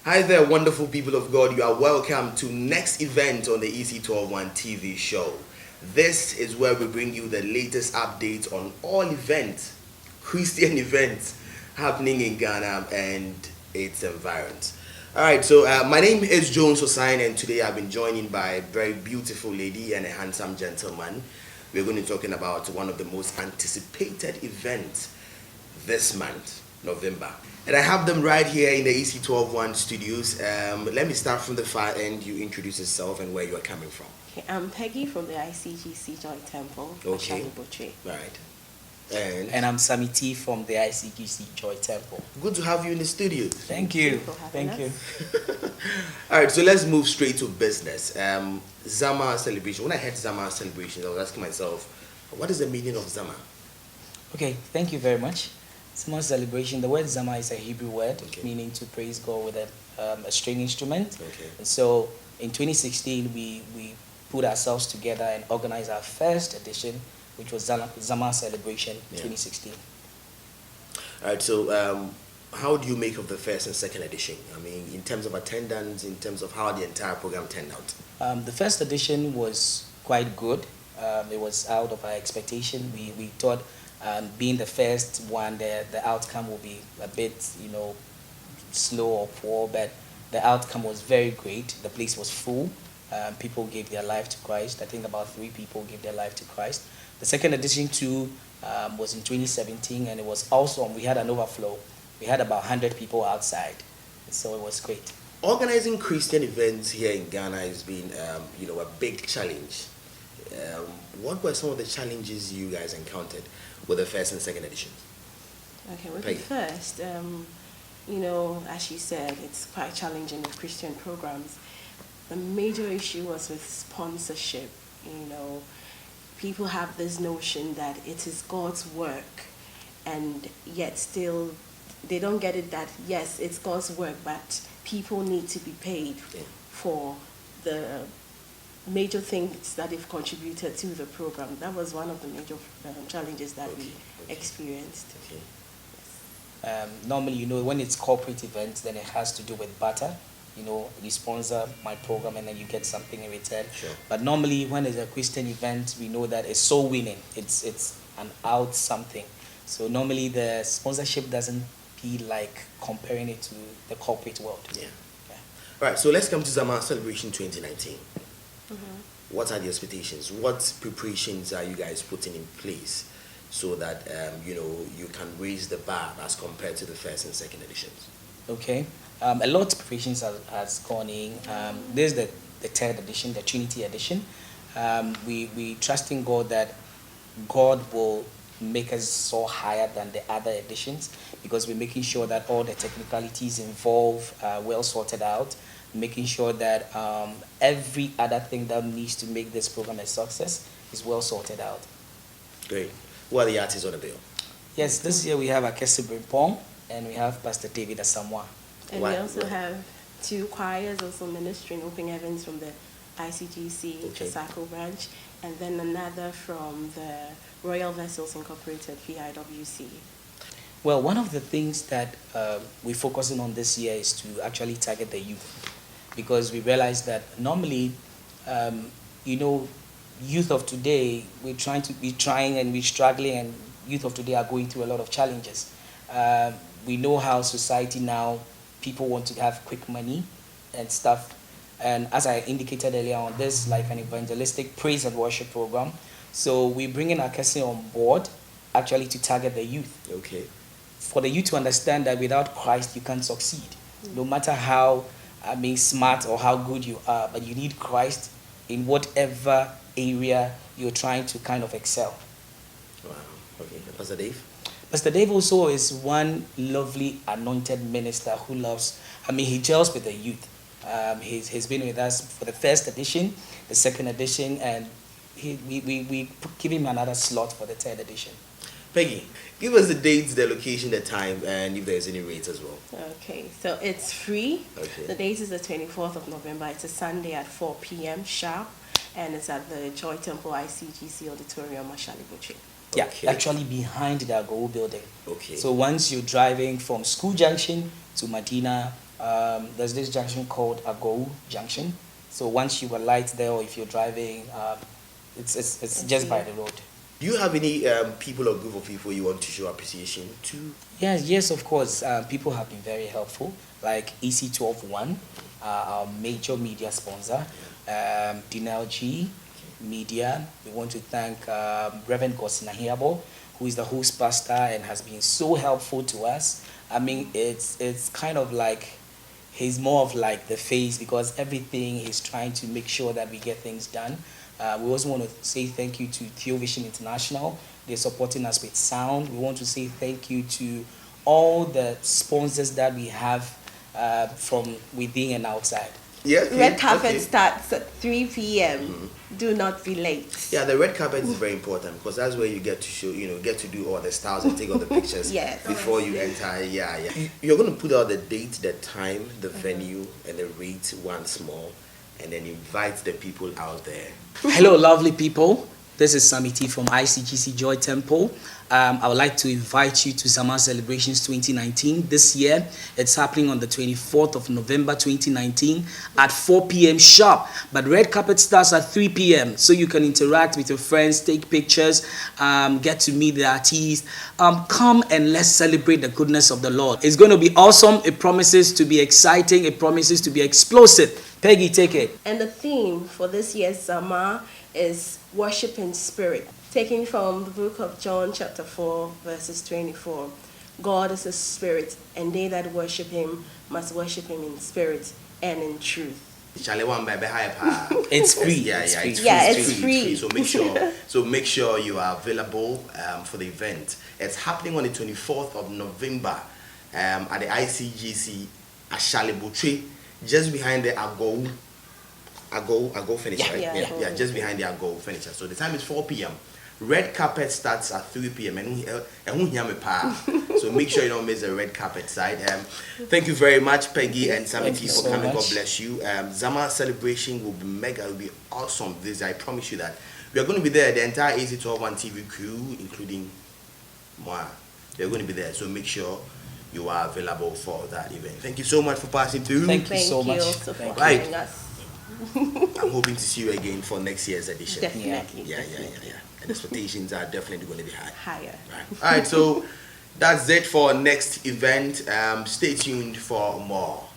Hi there, wonderful people of God. You are welcome to next event on the Ec12one TV show. This is where we bring you the latest updates on all events, Christian events happening in Ghana and its environs. All right, so my name is Jones Hossain, and today I've been joined by a very beautiful lady and a handsome gentleman. We're going to be talking about one of the most anticipated events this month, November. And I have them right here in the Ec12one studios. Let me start from the far end. You introduce yourself and where you are coming from. Okay, I'm Peggy from the ICGC Joy Temple, Okay. Ashaley Botwe. Right. And I'm Sammy T from the ICGC Joy Temple. Good to have you in the studio. Thank you. for having Thank you. us. All right, so let's move straight to business. Zamar Celebration. When I heard Zamar Celebration, I was asking myself, what is the meaning of Zamar? Okay, thank you very much. Zamar Celebration, the word Zamar is a Hebrew word, Okay. meaning to praise God with a string instrument. Okay. And so in 2016, we put ourselves together and organized our first edition, which was Zamar Celebration Yeah. 2016. All right, so how do you make of the first and second edition? I mean, in terms of attendance, in terms of how the entire program turned out? The first edition was quite good. It was out of our expectation. We thought being the first one, the outcome will be a bit, slow or poor, but the outcome was very great. The place was full. People gave their life to Christ. I think about 3 people gave their life to Christ. The second edition too was in 2017, and it was awesome. We had an overflow. We had about 100 people outside, so it was great. Organizing Christian events here in Ghana has been, a big challenge. What were some of the challenges you guys encountered with the first and second editions? Okay, with Peggy. the first, as you said, it's quite challenging with Christian programs. The major issue was with sponsorship. People have this notion that it is God's work, and yet still they don't get it that, yes, it's God's work, but people need to be paid Yeah. for the major things that they've contributed to the program. That was one of the major challenges that we Okay. experienced. Okay. Normally, when it's corporate events, then it has to do with barter. You sponsor my program and then you get something in return. Sure. But normally, when it's a Christian event, we know that it's soul winning. It's an out something. So normally, the sponsorship doesn't be like comparing it to the corporate world. Yeah. Yeah. All right, so let's come to Zamar Celebration 2019. Mm-hmm. What are the expectations? What preparations are you guys putting in place so that you can raise the bar as compared to the first and second editions? Okay. A lot of preparations has gone in. There's the third edition, the Trinity edition. We trusting God that God will make us soar higher than the other editions, because we're making sure that all the technicalities involved are well sorted out, making sure that every other thing that needs to make this program a success is well sorted out. Great. Who are the artists on the bill? Yes, this year we have Akesse Brempong and we have Pastor David Asamoah. And What- we also have 2 choirs also ministering Open Heavens from the ICGC Okay. Chasako branch, and then another from the Royal Vessels Incorporated VIWC. Well, one of the things that we're focusing on this year is to actually target the youth, because we realize that normally, youth of today, we're trying and we're struggling, and youth of today are going through a lot of challenges. We know how society now, people want to have quick money and stuff. And as I indicated earlier on, this is like an evangelistic praise and worship program. So we're bringing Akesse on board actually to target the youth, Okay. for the youth to understand that without Christ you can't succeed. No matter how smart or how good you are, but you need Christ in whatever area you're trying to kind of excel. Wow. Okay. Pastor Dave? Pastor Dave also is one lovely anointed minister who he gels with the youth. He's been with us for the first edition, the second edition, and we give him another slot for the third edition. Peggy, give us the dates, the location, the time, and if there's any rates as well. Okay, so it's free. Okay. The date is the 24th of November. It's a Sunday at 4 p.m. sharp, and it's at the Joy Temple ICGC Auditorium, Ashaley Botwe. Yeah, Okay. actually behind the Agou building. Okay. So once you're driving from School Junction to Medina, There's this junction called Agou Junction. So once you alight there, or if you're driving, it's just by the road. Do you have any people or group of people you want to show appreciation to? Yes, of course. People have been very helpful, like Ec12one, our major media sponsor, DNLG Media. We want to thank Reverend Gosinahiabo, who is the host pastor and has been so helpful to us. I mean, it's kind of like he's more of like the face, because everything he's trying to make sure that we get things done. We also want to say thank you to Theovision International. They're supporting us with sound. We want to say thank you to all the sponsors that we have from within and outside. Yeah. Red carpet starts at 3 p.m. Do not be late. Yeah, the red carpet is very important, because that's where you get to show, get to do all the styles and take all the pictures Yes. before you enter. Yeah. You're going to put out the date, the time, the venue, and the rate once more, and then invite the people out there. Hello, lovely people. This is Sammy T from ICGC Joy Temple. I would like to invite you to Zamar Celebrations 2019. This year, it's happening on the 24th of November 2019 at 4 p.m. sharp. But red carpet starts at 3 p.m. so you can interact with your friends, take pictures, get to meet the artists. Come and let's celebrate the goodness of the Lord. It's going to be awesome. It promises to be exciting. It promises to be explosive. Peggy, take it. And the theme for this year's Zamar is worship in spirit. Taken from the book of John chapter 4 verses 24. God is a spirit, and they that worship him must worship him in spirit and in truth. It's free. It's free. So make sure you are available for the event. It's happening on the 24th of November at the ICGC Ashaley Botwe, just behind the Agou furniture, right? Yeah, just behind the Agou furniture. So the time is 4 p.m. Red carpet starts at 3 p.m. So make sure you don't miss the red carpet side. Thank you very much, Peggy and Sammy T, for coming. God bless you. Zamar Celebration will be mega. It will be awesome. This, I promise you that. We are going to be there. The entire Ec12one TV crew, including moi, they're going to be there. So make sure you are available for that event. Thank you so much for passing through. Thank you so much. Also for having us. I'm hoping to see you again for next year's edition. Definitely. Yeah. And expectations are definitely going to be high. Higher. Right. All right, so that's it for next event. Stay tuned for more.